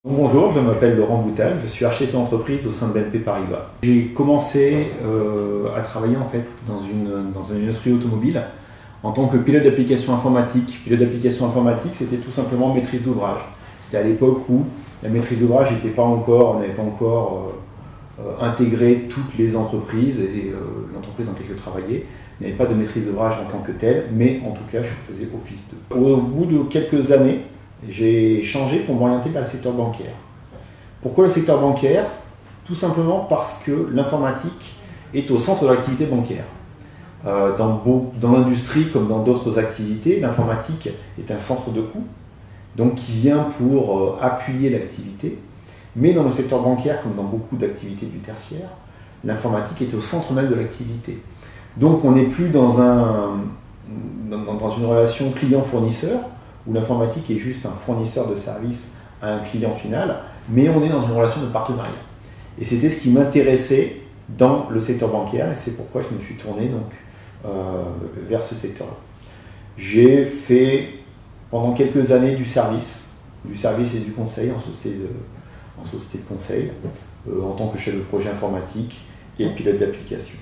Bonjour, je m'appelle Laurent Boutal, je suis architecte d'entreprise au sein de BNP Paribas. J'ai commencé à travailler en fait dans une industrie automobile en tant que pilote d'application informatique. Pilote d'application informatique, c'était tout simplement maîtrise d'ouvrage. C'était à l'époque où la maîtrise d'ouvrage n'était pas encore, on n'avait pas encore intégré toutes les entreprises et l'entreprise dans laquelle je travaillais n'avait pas de maîtrise d'ouvrage en tant que telle, mais en tout cas je faisais office d'eux. Au bout de quelques années, j'ai changé pour m'orienter vers le secteur bancaire. Pourquoi le secteur bancaire? Tout simplement parce que l'informatique est au centre de l'activité bancaire. Dans l'industrie comme dans d'autres activités, l'informatique est un centre de coût, donc qui vient pour appuyer l'activité. Mais dans le secteur bancaire, comme dans beaucoup d'activités du tertiaire, l'informatique est au centre même de l'activité. Donc on n'est plus dans une relation client-fournisseur, où l'informatique est juste un fournisseur de services à un client final, mais on est dans une relation de partenariat. Et c'était ce qui m'intéressait dans le secteur bancaire, et c'est pourquoi je me suis tourné donc, vers ce secteur-là. J'ai fait pendant quelques années du service et du conseil en société de conseil, en tant que chef de projet informatique et pilote d'application.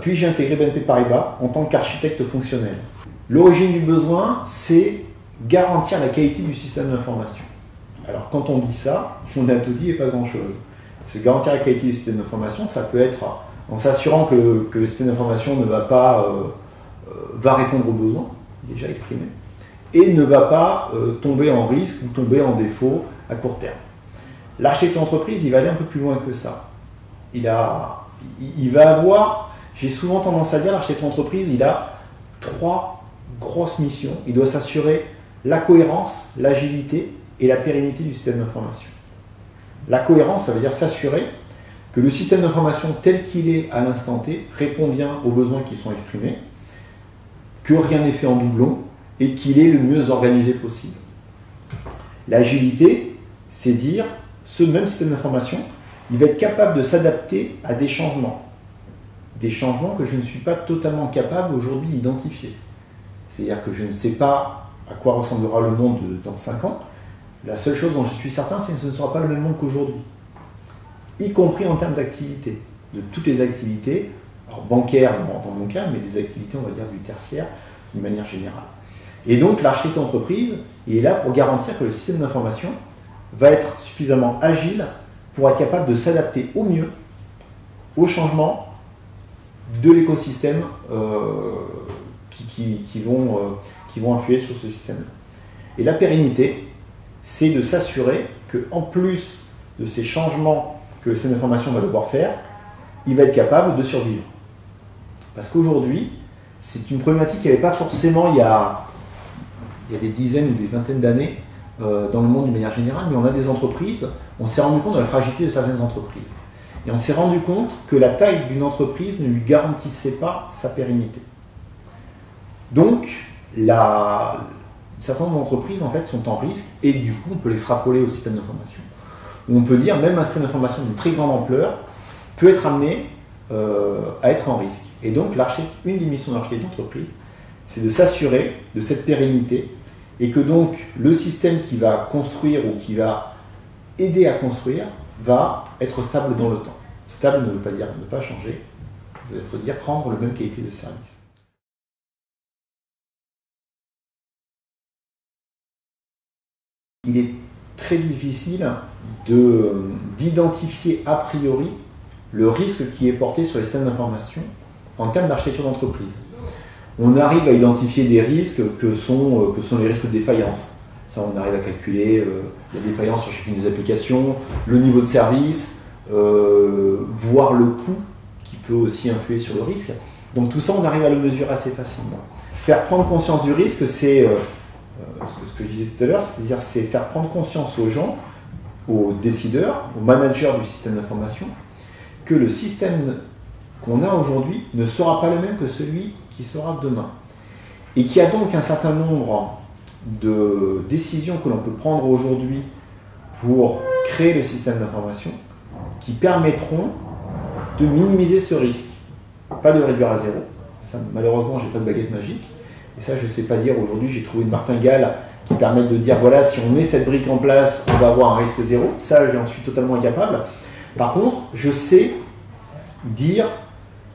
Puis j'ai intégré BNP Paribas en tant qu'architecte fonctionnel. L'origine du besoin, c'est garantir la qualité du système d'information. Alors quand on dit ça, on a tout dit et pas grand-chose. Parce que garantir la qualité du système d'information, ça peut être en s'assurant que le système d'information ne va pas va répondre aux besoins déjà exprimés et ne va pas tomber en risque ou tomber en défaut à court terme. L'architecte d'entreprise, il va aller un peu plus loin que ça. Il va avoir, j'ai souvent tendance à dire, l'architecte d'entreprise, il a 3 grosses missions. Il doit s'assurer la cohérence, l'agilité et la pérennité du système d'information. La cohérence, ça veut dire s'assurer que le système d'information tel qu'il est à l'instant T répond bien aux besoins qui sont exprimés, que rien n'est fait en doublon et qu'il est le mieux organisé possible. L'agilité, c'est dire ce même système d'information, il va être capable de s'adapter à des changements que je ne suis pas totalement capable aujourd'hui d'identifier. C'est-à-dire que je ne sais pas à quoi ressemblera le monde dans 5 ans. La seule chose dont je suis certain, c'est que ce ne sera pas le même monde qu'aujourd'hui. Y compris en termes d'activité, de toutes les activités, alors bancaires dans mon cas, mais des activités, on va dire, du tertiaire, d'une manière générale. Et donc, l'architecte d'entreprise est là pour garantir que le système d'information va être suffisamment agile pour être capable de s'adapter au mieux aux changements de l'écosystème qui vont influer sur ce système-là. Et la pérennité, c'est de s'assurer qu'en plus de ces changements que le système d'information va devoir faire, il va être capable de survivre. Parce qu'aujourd'hui, c'est une problématique qui n'y avait pas forcément il y a des dizaines ou des vingtaines d'années dans le monde d'une manière générale, mais on a des entreprises, on s'est rendu compte de la fragilité de certaines entreprises. Et on s'est rendu compte que la taille d'une entreprise ne lui garantissait pas sa pérennité. Donc, un certain nombre d'entreprises en fait, sont en risque et du coup, on peut l'extrapoler au système d'information. On peut dire même un système d'information d'une très grande ampleur peut être amené à être en risque. Et donc, une des missions de l'architecte d'entreprise, c'est de s'assurer de cette pérennité et que donc le système qui va construire ou qui va aider à construire va être stable dans le temps. Stable ne veut pas dire ne pas changer, ça veut dire prendre la même qualité de service. Il est très difficile d'identifier a priori le risque qui est porté sur les systèmes d'information en termes d'architecture d'entreprise. On arrive à identifier des risques que sont les risques de défaillance. Ça, on arrive à calculer la défaillance sur chacune des applications, le niveau de service, voir le coût qui peut aussi influer sur le risque. Donc tout ça, on arrive à le mesurer assez facilement. Faire prendre conscience du risque, c'est ce que je disais tout à l'heure, c'est-à-dire c'est faire prendre conscience aux gens, aux décideurs, aux managers du système d'information, que le système qu'on a aujourd'hui ne sera pas le même que celui qui sera demain. Et qu'il y a donc un certain nombre de décisions que l'on peut prendre aujourd'hui pour créer le système d'information qui permettront de minimiser ce risque. Pas de le réduire à 0. Ça, malheureusement, je n'ai pas de baguette magique. Et ça, je ne sais pas dire aujourd'hui, j'ai trouvé une martingale qui permettent de dire voilà, si on met cette brique en place, on va avoir un risque zéro. Ça, j'en suis totalement incapable. Par contre, je sais dire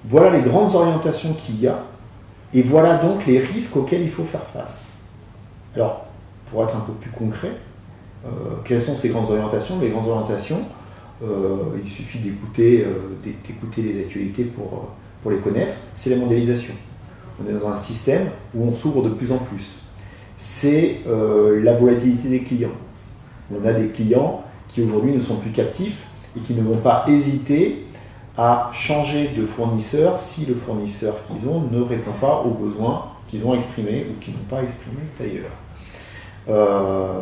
voilà les grandes orientations qu'il y a et voilà donc les risques auxquels il faut faire face. Alors, pour être un peu plus concret, quelles sont ces grandes orientations? Les grandes orientations, il suffit d'écouter les actualités pour les connaître, c'est la mondialisation. On est dans un système où on s'ouvre de plus en plus. C'est la volatilité des clients. On a des clients qui aujourd'hui ne sont plus captifs et qui ne vont pas hésiter à changer de fournisseur si le fournisseur qu'ils ont ne répond pas aux besoins qu'ils ont exprimés ou qu'ils n'ont pas exprimés d'ailleurs.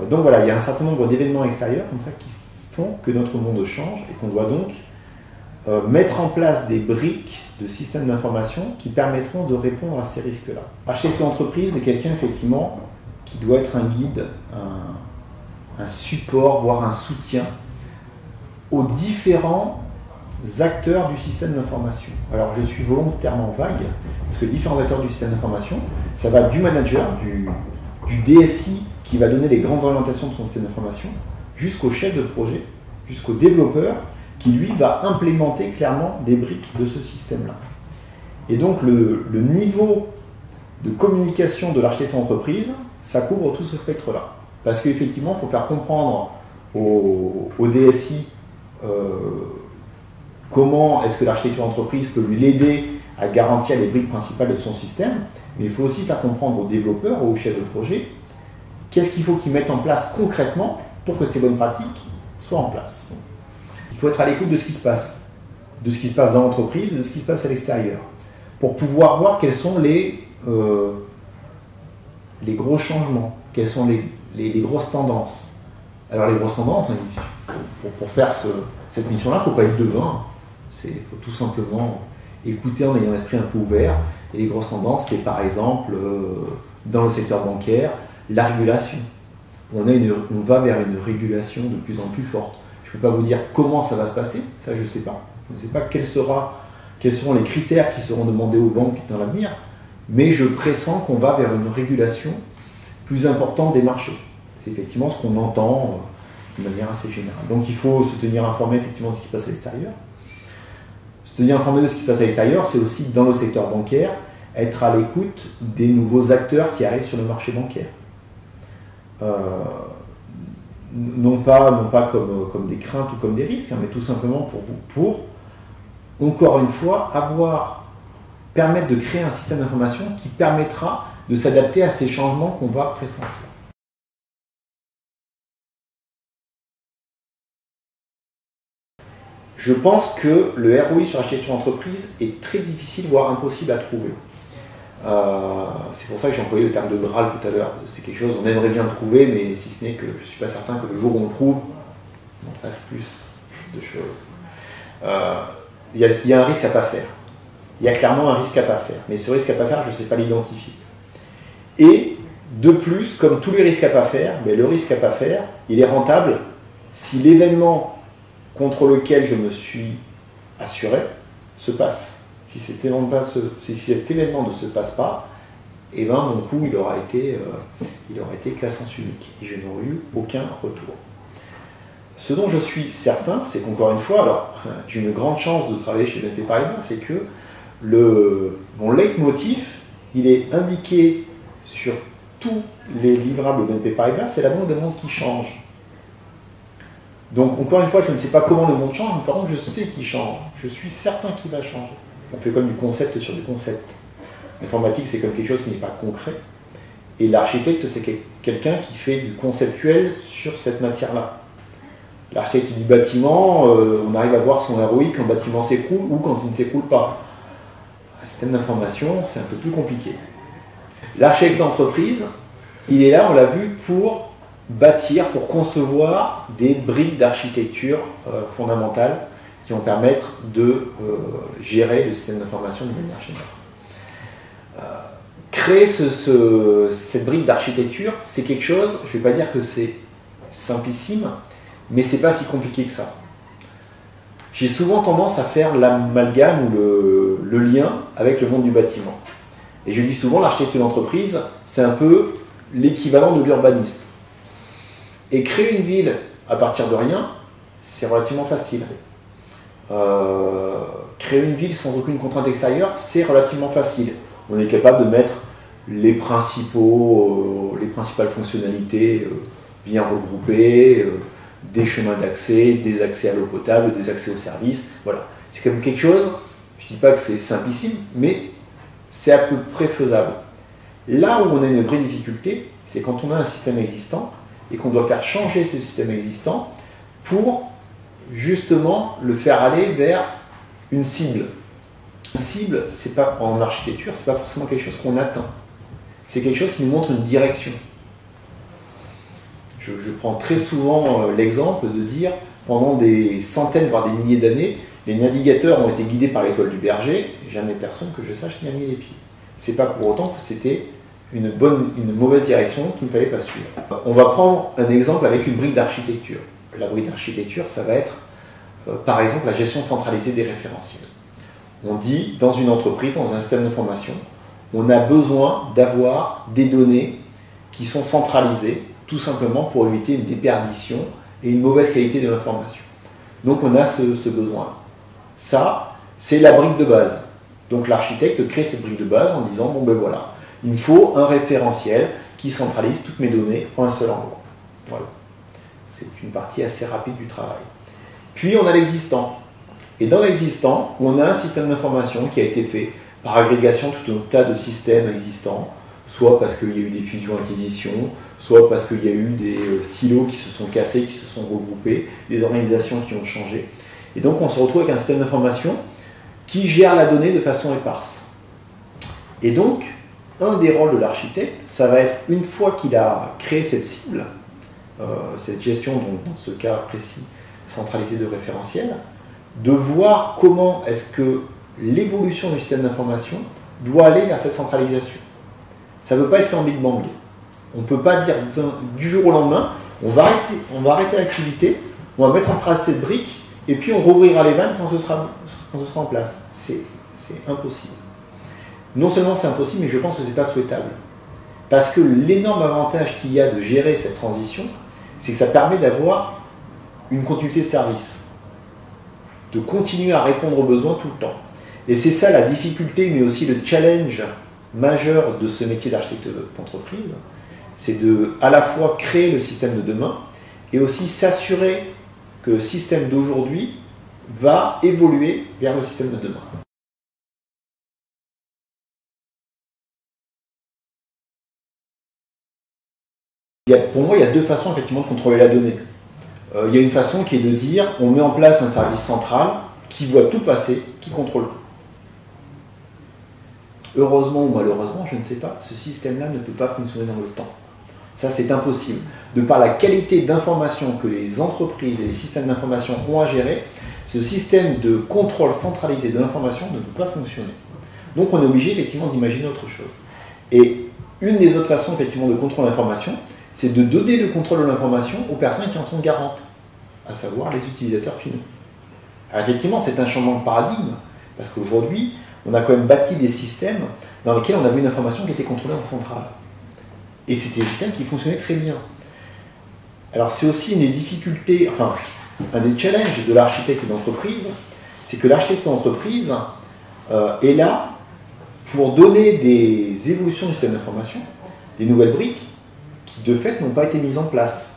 Donc voilà, il y a un certain nombre d'événements extérieurs comme ça qui font que notre monde change et qu'on doit donc mettre en place des briques de systèmes d'information qui permettront de répondre à ces risques-là. Architecte d'entreprise est quelqu'un effectivement qui doit être un guide, un support, voire un soutien aux différents acteurs du système d'information. Alors je suis volontairement vague, parce que différents acteurs du système d'information, ça va du manager, du DSI qui va donner les grandes orientations de son système d'information, jusqu'au chef de projet, jusqu'au développeur, qui lui va implémenter clairement des briques de ce système-là. Et donc le niveau de communication de l'architecte d'entreprise, ça couvre tout ce spectre-là. Parce qu'effectivement, il faut faire comprendre au DSI comment est-ce que l'architecture d'entreprise peut l'aider à garantir les briques principales de son système, mais il faut aussi faire comprendre aux développeurs ou aux chefs de projet qu'est-ce qu'il faut qu'ils mettent en place concrètement pour que ces bonnes pratiques soient en place. Il faut être à l'écoute de ce qui se passe dans l'entreprise et de ce qui se passe à l'extérieur, pour pouvoir voir quels sont les gros changements, quelles sont les grosses tendances. Alors les grosses tendances, pour faire cette mission-là, il ne faut pas être devin. Il faut tout simplement écouter en ayant l'esprit un peu ouvert. Et les grosses tendances, c'est par exemple, dans le secteur bancaire, la régulation. On va vers une régulation de plus en plus forte. Je ne peux pas vous dire comment ça va se passer, ça je ne sais pas. Je ne sais pas quels seront les critères qui seront demandés aux banques dans l'avenir, mais je pressens qu'on va vers une régulation plus importante des marchés. C'est effectivement ce qu'on entend de manière assez générale. Donc il faut se tenir informé effectivement de ce qui se passe à l'extérieur. Se tenir informé de ce qui se passe à l'extérieur, c'est aussi dans le secteur bancaire, être à l'écoute des nouveaux acteurs qui arrivent sur le marché bancaire. Non pas comme des craintes ou comme des risques, mais tout simplement pour encore une fois, permettre de créer un système d'information qui permettra de s'adapter à ces changements qu'on va pressentir. Je pense que le ROI sur l'architecture d'entreprise est très difficile, voire impossible à trouver. C'est pour ça que j'ai employé le terme de Graal tout à l'heure. C'est quelque chose qu'on aimerait bien trouver, mais si ce n'est que je ne suis pas certain que le jour où on le trouve, on fasse plus de choses. Il y a un risque à ne pas faire. Il y a clairement un risque à ne pas faire. Mais ce risque à ne pas faire, je ne sais pas l'identifier. Et de plus, comme tous les risques à ne pas faire, le risque à ne pas faire, il est rentable si l'événement contre lequel je me suis assuré se passe. Si cet événement ne se passe pas, eh ben, mon coût il aura été qu'à sens unique et je n'aurai eu aucun retour. Ce dont je suis certain, c'est qu'encore une fois, alors j'ai une grande chance de travailler chez BNP Paribas, c'est que mon leitmotiv, il est indiqué sur tous les livrables BNP Paribas, c'est la banque des mondes qui change. Donc encore une fois, je ne sais pas comment le monde change, mais par contre je sais qu'il change. Je suis certain qu'il va changer. On fait comme du concept sur du concept. L'informatique, c'est comme quelque chose qui n'est pas concret. Et l'architecte, c'est quelqu'un qui fait du conceptuel sur cette matière-là. L'architecte du bâtiment, on arrive à voir son ROI quand le bâtiment s'écroule ou quand il ne s'écroule pas. Un système d'information, c'est un peu plus compliqué. L'architecte d'entreprise, il est là, on l'a vu, pour bâtir, pour concevoir des briques d'architecture fondamentales qui vont permettre de gérer le système d'information de manière générale. Créer cette brique d'architecture, c'est quelque chose, je ne vais pas dire que c'est simplissime, mais c'est pas si compliqué que ça. J'ai souvent tendance à faire l'amalgame ou le lien avec le monde du bâtiment. Et je dis souvent, l'architecture d'entreprise, c'est un peu l'équivalent de l'urbaniste. Et créer une ville à partir de rien, c'est relativement facile. Créer une ville sans aucune contrainte extérieure, c'est relativement facile. On est capable de mettre les principales fonctionnalités bien regroupées, des chemins d'accès, des accès à l'eau potable, des accès aux services. Voilà. C'est quand même quelque chose, je ne dis pas que c'est simplissime, mais c'est à peu près faisable. Là où on a une vraie difficulté, c'est quand on a un système existant et qu'on doit faire changer ce système existant pour justement le faire aller vers une cible. Une cible, c'est pas, en architecture, c'est pas forcément quelque chose qu'on atteint. C'est quelque chose qui nous montre une direction. Je prends très souvent l'exemple de dire, pendant des centaines, voire des milliers d'années, les navigateurs ont été guidés par l'étoile du berger, et jamais personne que je sache n'y a mis les pieds. C'est pas pour autant que c'était une mauvaise direction qu'il ne fallait pas suivre. On va prendre un exemple avec une brique d'architecture. La brique d'architecture, ça va être, par exemple, la gestion centralisée des référentiels. On dit, dans une entreprise, dans un système d'information, on a besoin d'avoir des données qui sont centralisées, tout simplement pour éviter une déperdition et une mauvaise qualité de l'information. Donc on a ce besoin-là. Ça, c'est la brique de base. Donc l'architecte crée cette brique de base en disant, bon ben voilà, il me faut un référentiel qui centralise toutes mes données en un seul endroit. Voilà. C'est une partie assez rapide du travail. Puis on a l'existant. Et dans l'existant, on a un système d'information qui a été fait par agrégation tout un tas de systèmes existants, soit parce qu'il y a eu des fusions-acquisitions, soit parce qu'il y a eu des silos qui se sont cassés, qui se sont regroupés, des organisations qui ont changé. Et donc on se retrouve avec un système d'information qui gère la donnée de façon éparse. Et donc, un des rôles de l'architecte, ça va être, une fois qu'il a créé cette cible, cette gestion, donc dans ce cas précis, centralisée de référentiel, de voir comment est-ce que l'évolution du système d'information doit aller vers cette centralisation. Ça ne veut pas être fait en Big Bang. On ne peut pas dire du jour au lendemain, on va arrêter l'activité, on va mettre en place cette brique, et puis on rouvrira les vannes quand ce sera en place. C'est impossible. Non seulement c'est impossible, mais je pense que ce n'est pas souhaitable. Parce que l'énorme avantage qu'il y a de gérer cette transition, c'est que ça permet d'avoir une continuité de service, de continuer à répondre aux besoins tout le temps. Et c'est ça la difficulté, mais aussi le challenge majeur de ce métier d'architecte d'entreprise, c'est de à la fois créer le système de demain et aussi s'assurer que le système d'aujourd'hui va évoluer vers le système de demain. Pour moi, il y a deux façons effectivement de contrôler la donnée. Il y a une façon qui est de dire on met en place un service central qui voit tout passer, qui contrôle tout. Heureusement ou malheureusement, je ne sais pas, ce système-là ne peut pas fonctionner dans le temps. Ça, c'est impossible. De par la qualité d'information que les entreprises et les systèmes d'information ont à gérer, ce système de contrôle centralisé de l'information ne peut pas fonctionner. Donc on est obligé effectivement d'imaginer autre chose. Et une des autres façons effectivement de contrôle de l'information, c'est de donner le contrôle de l'information aux personnes qui en sont garantes, à savoir les utilisateurs finaux. Alors effectivement, c'est un changement de paradigme, parce qu'aujourd'hui, on a quand même bâti des systèmes dans lesquels on avait une information qui était contrôlée en centrale. Et c'était des systèmes qui fonctionnaient très bien. Alors c'est aussi une des difficultés, enfin, un des challenges de l'architecte d'entreprise, c'est que l'architecte d'entreprise est là pour donner des évolutions du système d'information, des nouvelles briques, qui de fait n'ont pas été mises en place.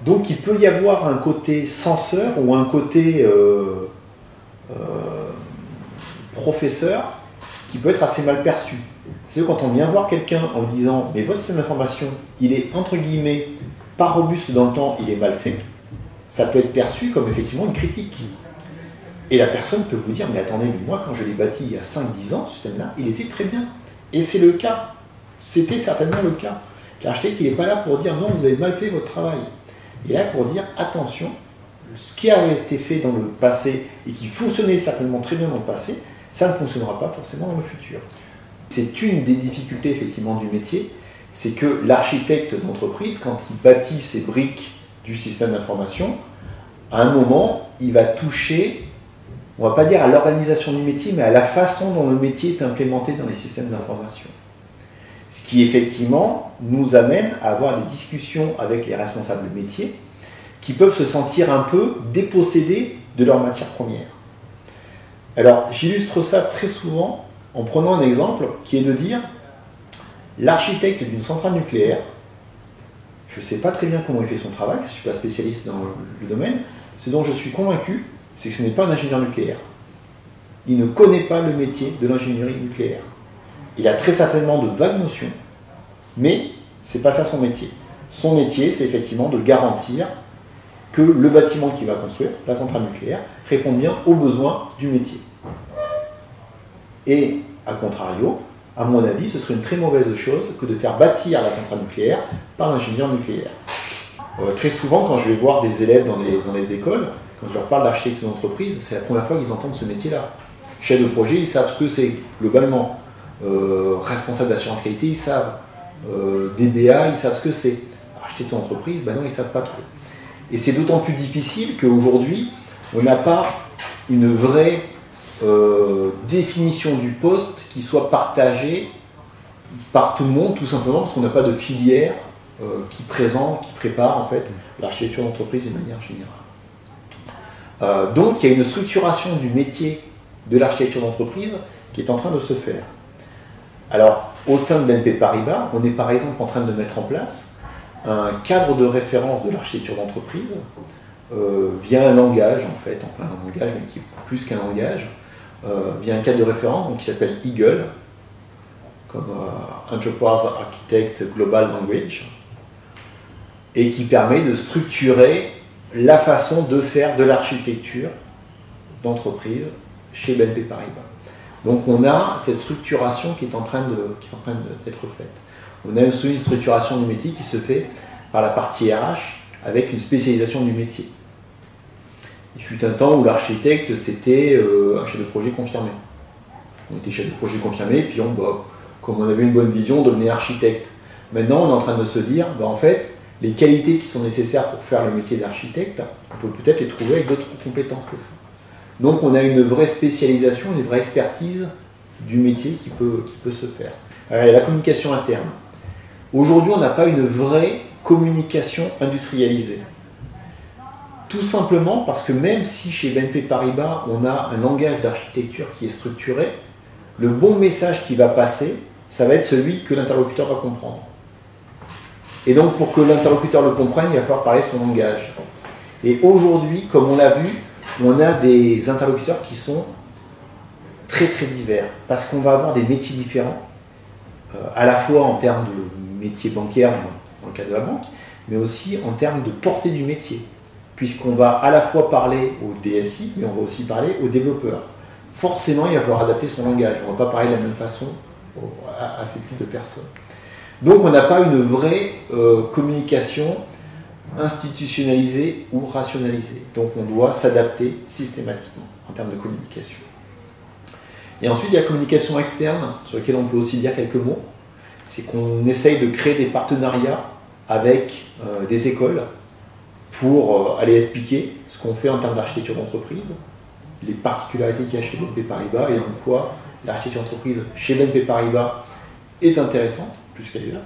Donc il peut y avoir un côté censeur ou un côté professeur qui peut être assez mal perçu. C'est que quand on vient voir quelqu'un en lui disant « mais votre système d'information, il est entre guillemets pas robuste dans le temps, il est mal fait », ça peut être perçu comme effectivement une critique. Et la personne peut vous dire « mais attendez, mais moi quand je l'ai bâti il y a 5-10 ans, ce système-là, il était très bien ». Et c'est le cas. C'était certainement le cas. L'architecte, il n'est pas là pour dire « non, vous avez mal fait votre travail ». Il est là pour dire « attention, ce qui avait été fait dans le passé et qui fonctionnait certainement très bien dans le passé, ça ne fonctionnera pas forcément dans le futur ». C'est une des difficultés effectivement du métier, c'est que l'architecte d'entreprise, quand il bâtit ses briques du système d'information, à un moment, il va toucher, on ne va pas dire à l'organisation du métier, mais à la façon dont le métier est implémenté dans les systèmes d'information. Ce qui effectivement nous amène à avoir des discussions avec les responsables métiers qui peuvent se sentir un peu dépossédés de leur matière première. Alors j'illustre ça très souvent en prenant un exemple qui est de dire l'architecte d'une centrale nucléaire, je ne sais pas très bien comment il fait son travail, je ne suis pas spécialiste dans le domaine, ce dont je suis convaincu, c'est que ce n'est pas un ingénieur nucléaire. Il ne connaît pas le métier de l'ingénierie nucléaire. Il a très certainement de vagues notions, mais ce n'est pas ça son métier. Son métier, c'est effectivement de garantir que le bâtiment qu'il va construire, la centrale nucléaire, réponde bien aux besoins du métier. Et, à contrario, à mon avis, ce serait une très mauvaise chose que de faire bâtir la centrale nucléaire par l'ingénieur nucléaire. Très souvent, quand je vais voir des élèves dans les écoles, quand je leur parle d'architecture d'entreprise, c'est la première fois qu'ils entendent ce métier-là. Chef de projet, ils savent ce que c'est, globalement. Responsable d'assurance qualité, ils savent. DBA, ils savent ce que c'est. Architecture d'entreprise, ben non, ils ne savent pas trop. Et c'est d'autant plus difficile qu'aujourd'hui, on n'a pas une vraie définition du poste qui soit partagée par tout le monde, tout simplement parce qu'on n'a pas de filière qui prépare en fait l'architecture d'entreprise d'une manière générale. Donc il y a une structuration du métier de l'architecture d'entreprise qui est en train de se faire. Alors au sein de BNP Paribas, on est par exemple en train de mettre en place un cadre de référence de l'architecture d'entreprise via un langage en fait, enfin un langage mais qui est plus qu'un langage, via un cadre de référence donc, qui s'appelle EAGLE, comme Enterprise Architect Global Language, et qui permet de structurer la façon de faire de l'architecture d'entreprise chez BNP Paribas. Donc on a cette structuration qui est en train d'être faite. On a une structuration du métier qui se fait par la partie RH avec une spécialisation du métier. Il fut un temps où l'architecte c'était un chef de projet confirmé. On était chef de projet confirmé, puis comme on avait une bonne vision, on devenait architecte. Maintenant on est en train de se dire, en fait, les qualités qui sont nécessaires pour faire le métier d'architecte, on peut peut-être les trouver avec d'autres compétences que ça. Donc on a une vraie spécialisation, une vraie expertise du métier qui peut se faire. Alors, il y a la communication interne. Aujourd'hui, on n'a pas une vraie communication industrialisée. Tout simplement parce que même si chez BNP Paribas, on a un langage d'architecture qui est structuré, le bon message qui va passer, ça va être celui que l'interlocuteur va comprendre. Et donc, pour que l'interlocuteur le comprenne, il va falloir parler son langage. Et aujourd'hui, comme on l'a vu, on a des interlocuteurs qui sont très très divers, parce qu'on va avoir des métiers différents, à la fois en termes de métier bancaire, dans le cas de la banque, mais aussi en termes de portée du métier, puisqu'on va à la fois parler au DSI, mais on va aussi parler aux développeurs. Forcément, il va falloir adapter son langage, on ne va pas parler de la même façon à ces types de personnes. Donc on n'a pas une vraie communication institutionnalisée ou rationalisée. Donc on doit s'adapter systématiquement en termes de communication. Et ensuite il y a la communication externe, sur laquelle on peut aussi dire quelques mots. C'est qu'on essaye de créer des partenariats avec des écoles pour aller expliquer ce qu'on fait en termes d'architecture d'entreprise, les particularités qu'il y a chez BNP Paribas et en quoi l'architecture d'entreprise chez BNP Paribas est intéressante, plus qu'ailleurs.